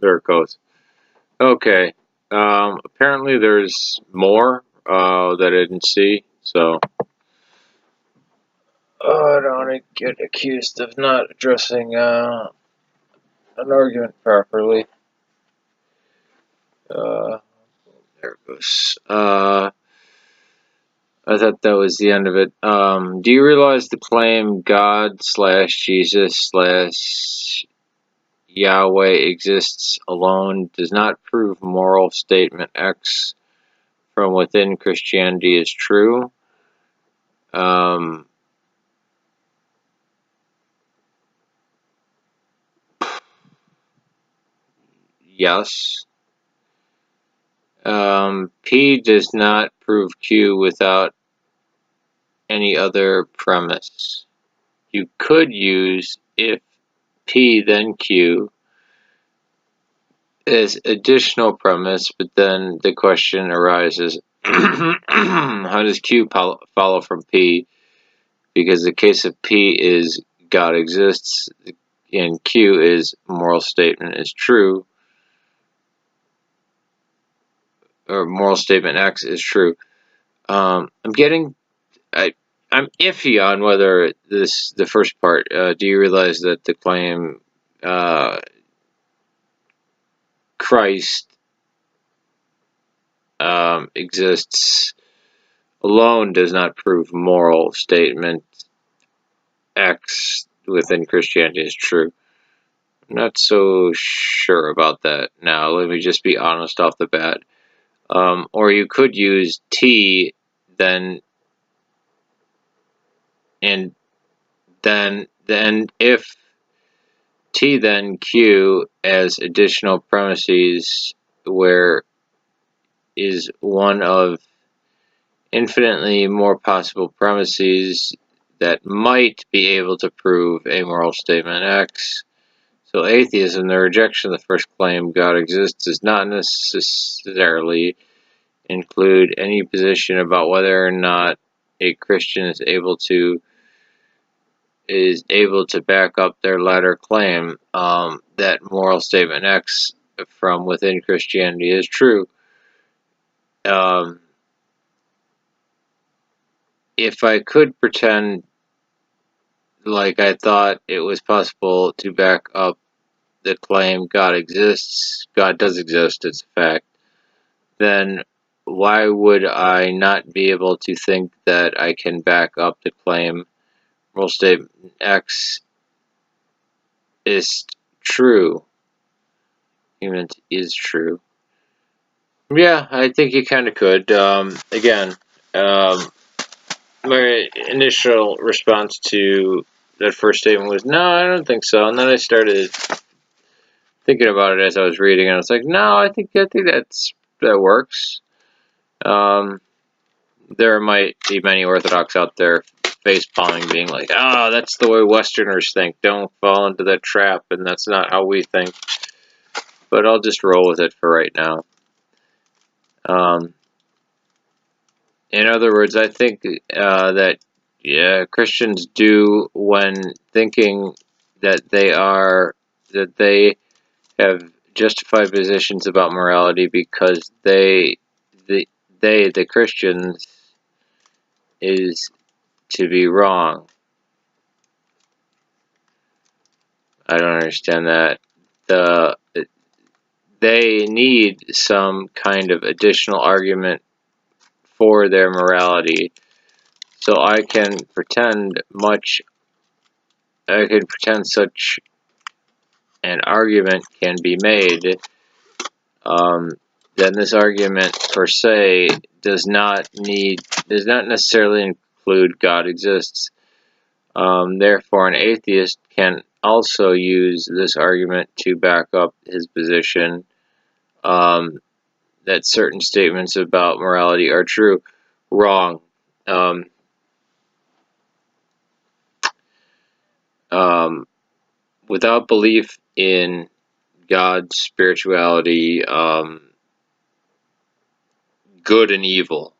there it goes. Okay. Apparently there's more that I didn't see, so I don't want to get accused of not addressing an argument properly. There it goes. I thought that was the end of it. Do you realize the claim God slash Jesus slash Yahweh exists alone does not prove moral statement X from within Christianity is true? Yes. P does not prove Q without any other premise. You could use if P then Q as additional premise, but then the question arises, how does Q follow from P? Because the case of P is God exists, and Q is moral statement is true, or moral statement X is true. I'm iffy on whether the first part. Do you realize that the claim Christ exists alone does not prove moral statement X within Christianity is true? I'm not so sure about that now. Let me just be honest off the bat. Or you could use T then and then if T then Q as additional premises, where is one of infinitely more possible premises that might be able to prove a moral statement X. So atheism, the rejection of the first claim, God exists, does not necessarily include any position about whether or not a Christian is able to back up their latter claim, that moral statement X from within Christianity is true. If I could pretend like I thought it was possible to back up the claim God exists, God does exist, it's a fact, then why would I not be able to think that I can back up the claim moral statement X is true? Even is true. Yeah, I think you kind of could. Again, my initial response to that first statement was, no, I don't think so. And then I started thinking about it as I was reading, and I was like, no, I think that works. There might be many Orthodox out there face palming, being like, oh, that's the way Westerners think. Don't fall into that trap, and that's not how we think. But I'll just roll with it for right now. In other words, I think that Christians do, when thinking that they have justified positions about morality, because the Christians, is to be wrong. I don't understand that. They need some kind of additional argument for their morality, so I can pretend such an argument can be made. Then this argument per se does not necessarily include God exists. Therefore, an atheist can also use this argument to back up his position that certain statements about morality are true. Wrong. Without belief in God's spirituality, good and evil,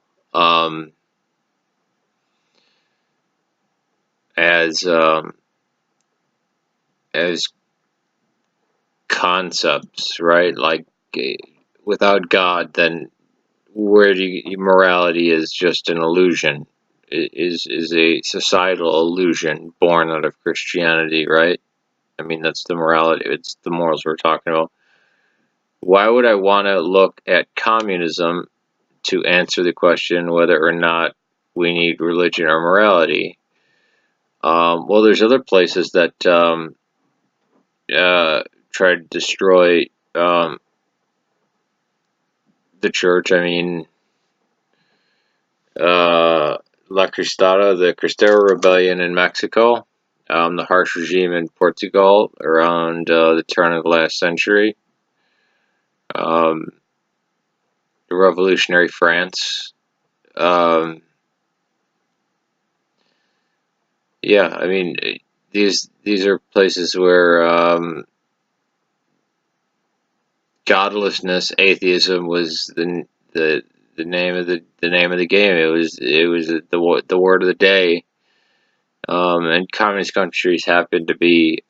as concepts, right? Like without God, then where do you, morality is just an illusion, is a societal illusion born out of Christianity, right? I mean, that's the morality. It's the morals we're talking about. Why would I want to look at communism to answer the question whether or not we need religion or morality? Well, there's other places that try to destroy the church. I mean, La Cruzada, the Cristero Rebellion in Mexico, the harsh regime in Portugal around the turn of the last century, the revolutionary France. Yeah, I mean, these are places where godlessness, atheism was the name of the name of the game. It was the word of the day. And communist countries happen to be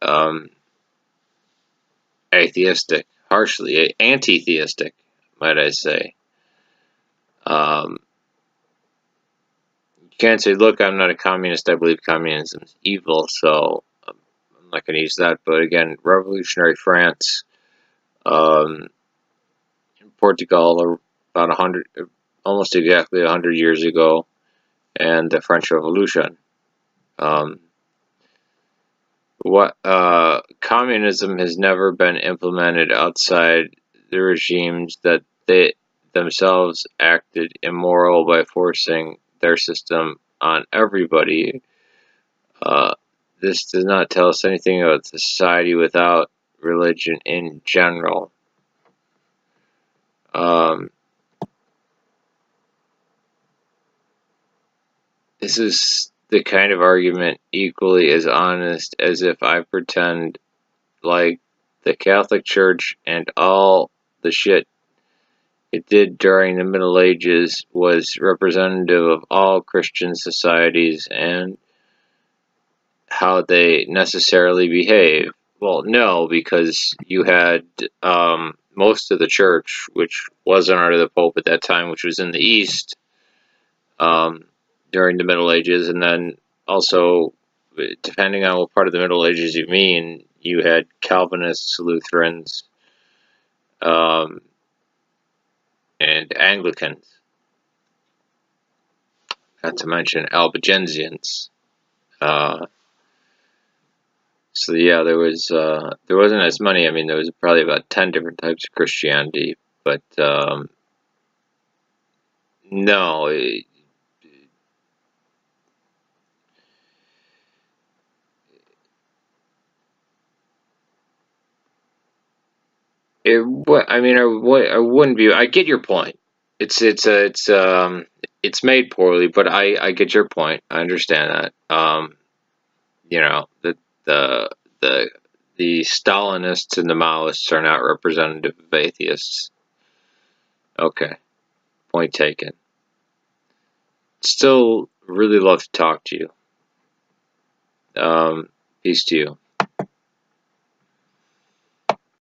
atheistic, harshly anti-theistic, might I say. Um, you can't say, "Look, I'm not a communist. I believe communism is evil," so I'm not going to use that. But again, revolutionary France, um, Portugal, about 100, almost exactly 100 years ago, and the French Revolution. Um, what communism has never been implemented outside the regimes that they themselves acted immoral by forcing their system on everybody. Uh, this does not tell us anything about society without religion in general. Um, this is the kind of argument equally as honest as if I pretend like the Catholic Church and all the shit it did during the Middle Ages was representative of all Christian societies and how they necessarily behave. Well, no, because you had most of the church, which wasn't under the Pope at that time, which was in the East during the Middle Ages, and then also, depending on what part of the Middle Ages you mean, you had Calvinists, Lutherans, um, and Anglicans, not to mention Albigensians. Uh, so yeah, there wasn't as many. I mean, there was probably about 10 different types of Christianity, but no, I mean, I wouldn't be. I get your point. It's made poorly, but I get your point. I understand that. You know, the the the Stalinists and the Maoists are not representative of atheists. Okay, point taken. Still really love to talk to you. Peace to you.